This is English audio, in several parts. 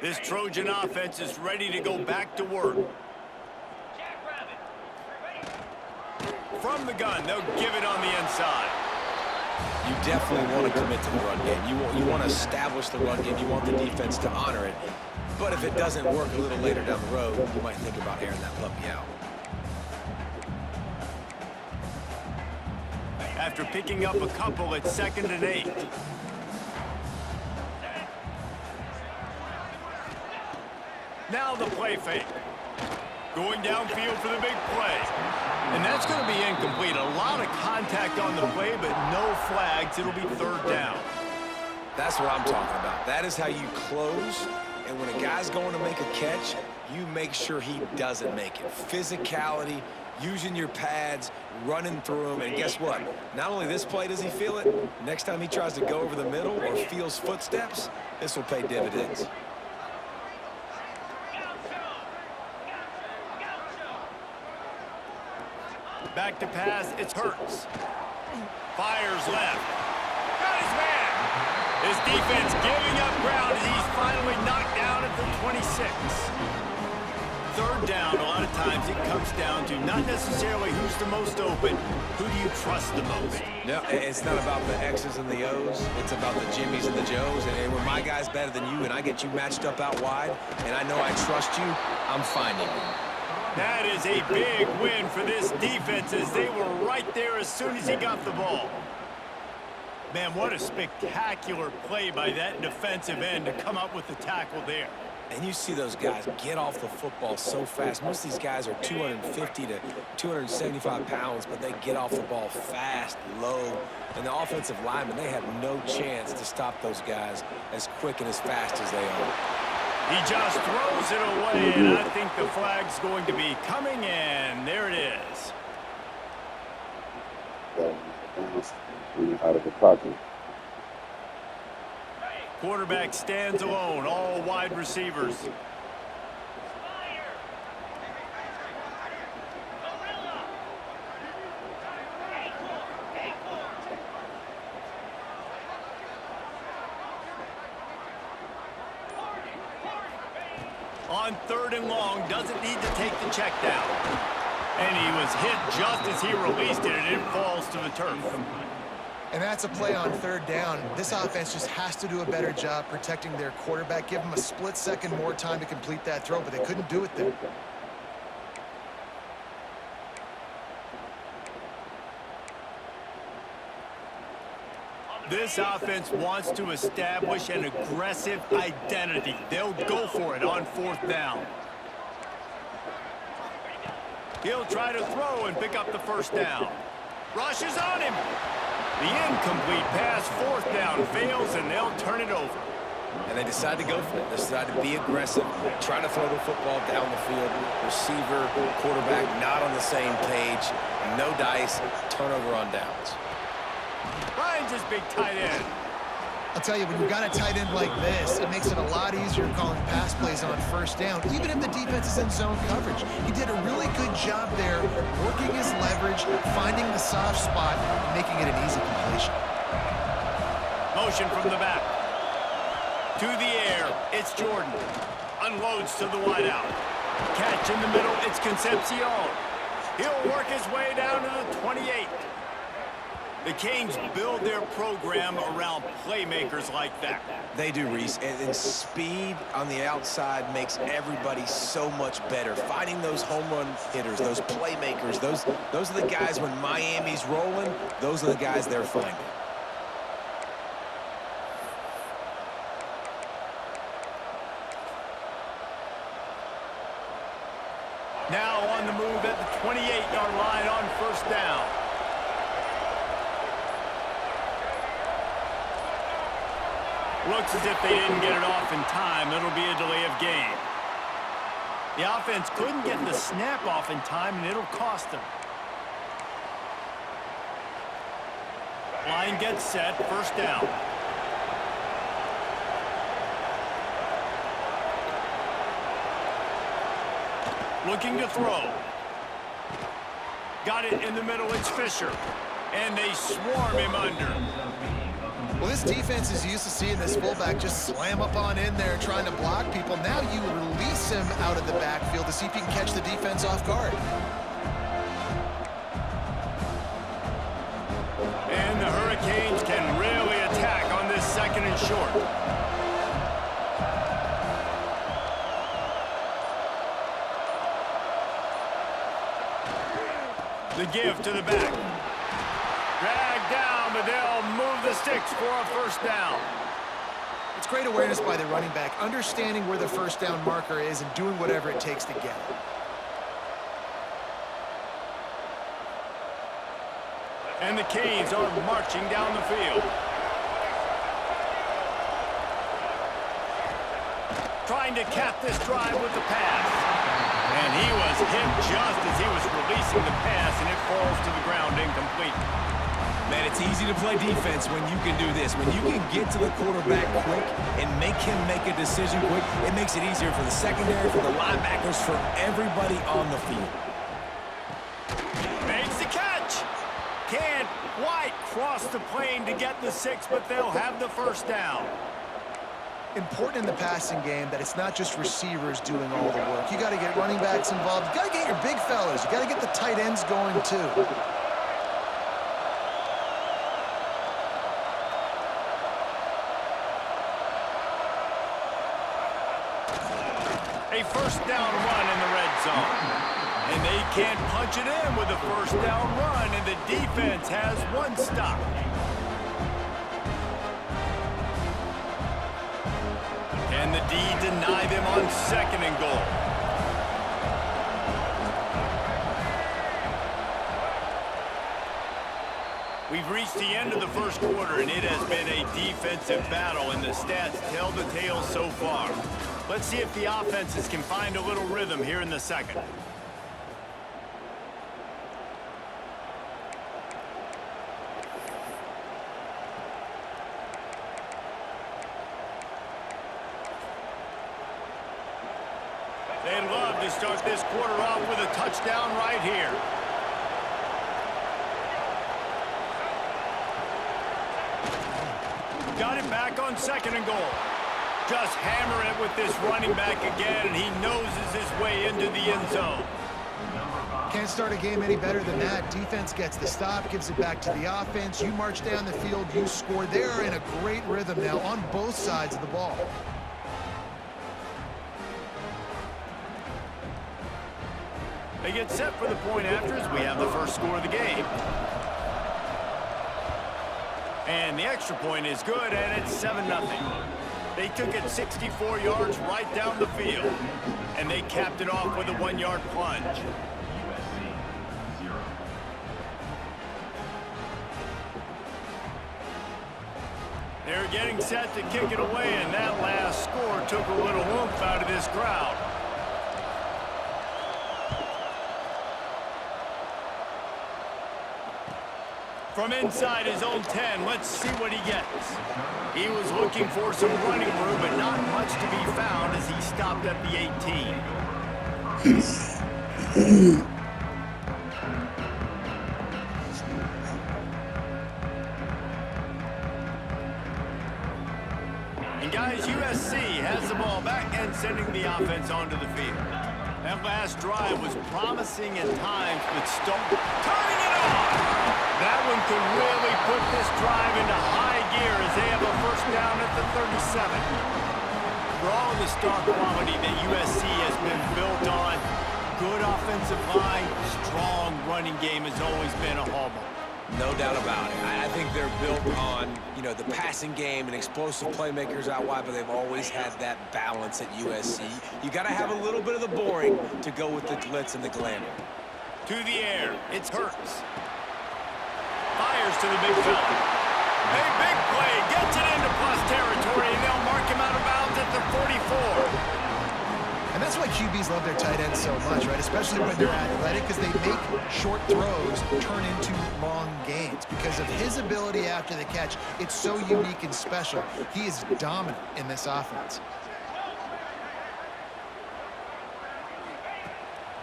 This Trojan offense is ready to go back to work. From the gun, they'll give it on the inside. You definitely want to commit to the run game. You want to establish the run game. You want the defense to honor it. But if it doesn't work a little later down the road, you might think about airing that puppy out. After picking up a couple, it's 2nd and 8. Now the play fake. Going downfield for the big play. And that's going to be incomplete. A lot of contact on the play, but no flags. It'll be 3rd down. That's what I'm talking about. That is how you close. And when a guy's going to make a catch, you make sure he doesn't make it. Physicality, using your pads, running through them. And guess what? Not only this play does he feel it, next time he tries to go over the middle or feels footsteps, this will pay dividends. Back to pass, it's Hurts. Fires left. Got his man. His defense giving up ground as he's finally knocked down at the 26. 3rd down, a lot of times it comes down to not necessarily who's the most open, who do you trust the most? No, it's not about the X's and the O's. It's about the Jimmys and the Joes. And when my guy's better than you and I get you matched up out wide and I know I trust you, I'm finding you. That is a big win for this defense as they were right there as soon as he got the ball. Man, what a spectacular play by that defensive end to come up with the tackle there. And you see those guys get off the football so fast. Most of these guys are 250 to 275 pounds, but they get off the ball fast, low. And the offensive linemen, they have no chance to stop those guys as quick and as fast as they are. He just throws it away, and I think the flag's going to be coming in. There it is. Out of the pocket. Quarterback stands alone, all wide receivers. On 3rd and long, doesn't need to take the check down. And he was hit just as he released it, and it falls to the turf. And that's a play on 3rd down. This offense just has to do a better job protecting their quarterback. Give them a split second more time to complete that throw, but they couldn't do it there. This offense wants to establish an aggressive identity. They'll go for it on 4th down. He'll try to throw and pick up the 1st down. Rushes on him. The incomplete pass, 4th down, fails, and they'll turn it over. And they decide to go for it. They decide to be aggressive, try to throw the football down the field. Receiver, quarterback, not on the same page. No dice, turnover on downs. Finds his big tight end. I'll tell you, when you've got a tight end like this, it makes it a lot easier calling pass plays on 1st down, even if the defense is in zone coverage. He did a really good job there, working his leverage, finding the soft spot, and making it an easy completion. Motion from the back. To the air, it's Jordan. Unloads to the wideout. Catch in the middle, it's Concepcion. He'll work his way down to the 28. The Canes build their program around playmakers like that. They do, Reese, and speed on the outside makes everybody so much better. Finding those home run hitters, those playmakers, those are the guys when Miami's rolling, those are the guys they're finding. Now on the move at the 28-yard line on 1st down. Looks as if they didn't get it off in time. It'll be a delay of game. The offense couldn't get the snap off in time, and it'll cost them. Line gets set, 1st down. Looking to throw. Got it in the middle, it's Fisher. And they swarm him under. Well, this defense is used to seeing this fullback just slam up on in there trying to block people. Now you release him out of the backfield to see if you can catch the defense off guard. And the Hurricanes can really attack on this 2nd and short. The give to the back. Dragged down, but they'll move the sticks for a 1st down. It's great awareness by the running back, understanding where the 1st down marker is and doing whatever it takes to get it. And the Canes are marching down the field. Trying to cap this drive with the pass. And he was hit just as he was releasing the pass, and it falls to the ground incomplete. Man, it's easy to play defense when you can do this. When you can get to the quarterback quick and make him make a decision quick, it makes it easier for the secondary, for the linebackers, for everybody on the field. Makes the catch. Can't quite cross the plane to get the 6, but they'll have the 1st down. Important in the passing game that it's not just receivers doing all the work. You got to get running backs involved. You got to get your big fellas. You got to get the tight ends going too. A 1st down run in the red zone. And they can't punch it in with a 1st down run, and the defense has 1 stop. And the D deny them on 2nd and goal. We've reached the end of the 1st quarter, and it has been a defensive battle, and the stats tell the tale so far. Let's see if the offenses can find a little rhythm here in the 2nd. They'd love to start this quarter off with a touchdown right here. Got it back on 2nd and goal. Just hammer it with this running back again, and he noses his way into the end zone. Can't start a game any better than that. Defense gets the stop, gives it back to the offense. You march down the field, you score. They're in a great rhythm now on both sides of the ball. They get set for the point after as we have the 1st score of the game. And the extra point is good, and it's 7-0. They took it 64 yards right down the field, and they capped it off with a 1-yard plunge. They're getting set to kick it away, and that last score took a little oomph out of this crowd. From inside his own 10, let's see what he gets. He was looking for some running room, but not much to be found as he stopped at the 18. And guys, USC has the ball back and sending the offense onto the field. That last drive was promising at times, but Stone turning it on. That one could really put this drive into high gear as they have a 1st down at the 37. For all of the star quality that USC has been built on, good offensive line, strong running game has always been a hallmark. No doubt about it. I think they're built on, the passing game and explosive playmakers out wide, but they've always had that balance at USC. You got to have a little bit of the boring to go with the glitz and the glamour. To the air, it's Hurts. Fires to the big fella. A big play, gets it into plus territory, and they'll mark him out of bounds at the 44. And that's why QBs love their tight ends so much, right? Especially when they're athletic, because they make short throws turn into long gains. Because of his ability after the catch, it's so unique and special. He is dominant in this offense.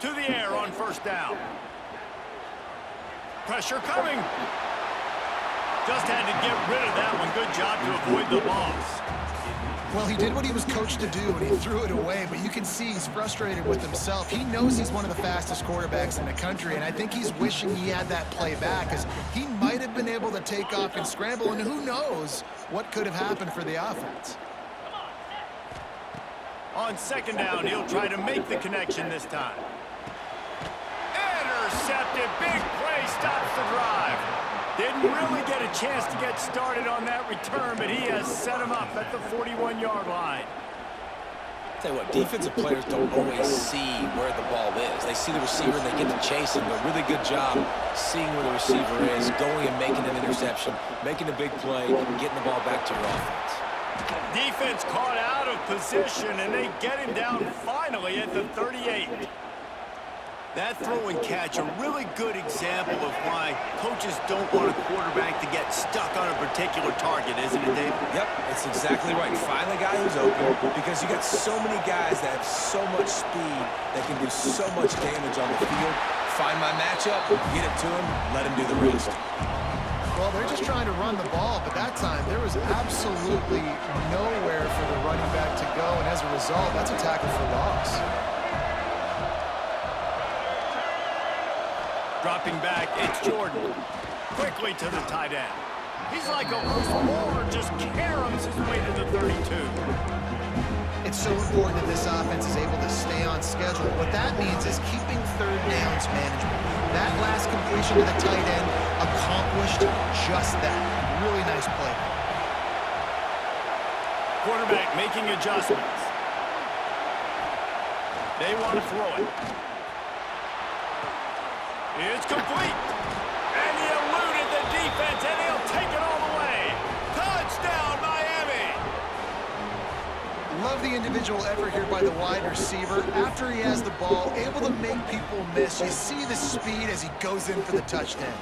To the air on 1st down. Pressure coming. Just had to get rid of that one. Good job to avoid the loss. Well, he did what he was coached to do, and he threw it away, but you can see he's frustrated with himself. He knows he's one of the fastest quarterbacks in the country, and I think he's wishing he had that play back, as he might have been able to take off and scramble, and who knows what could have happened for the offense. On second down, he'll try to make the connection this time. Intercepted. Big play stops the drive. Didn't really get a chance to get started on that return, but he has set him up at the 41-yard line. Tell you what, defensive players don't always see where the ball is. They see the receiver and they get to chase him, but really good job seeing where the receiver is, going and making an interception, making a big play, getting the ball back to your offense. Defense caught out of position, and they get him down finally at the 38. That throw and catch, a really good example of why coaches don't want a quarterback to get stuck on a particular target, isn't it, Dave? Yep, it's exactly right. Find the guy who's open, because you got so many guys that have so much speed that can do so much damage on the field. Find my matchup, get it to him, let him do the rest. Well, they're just trying to run the ball, but that time there was absolutely nowhere for the running back to go, and as a result, that's a tackle for loss. Dropping back, it's Jordan. Quickly to the tight end. He's like a loose bowler, just caroms his way to the 32. It's so important that this offense is able to stay on schedule. What that means is keeping third downs management. That last completion to the tight end accomplished just that. Really nice play. Quarterback making adjustments. They want to throw it. It's complete. And he eluded the defense, and he'll take it all the way. Touchdown, Miami. Love the individual effort here by the wide receiver. After he has the ball, able to make people miss. You see the speed as he goes in for the touchdown.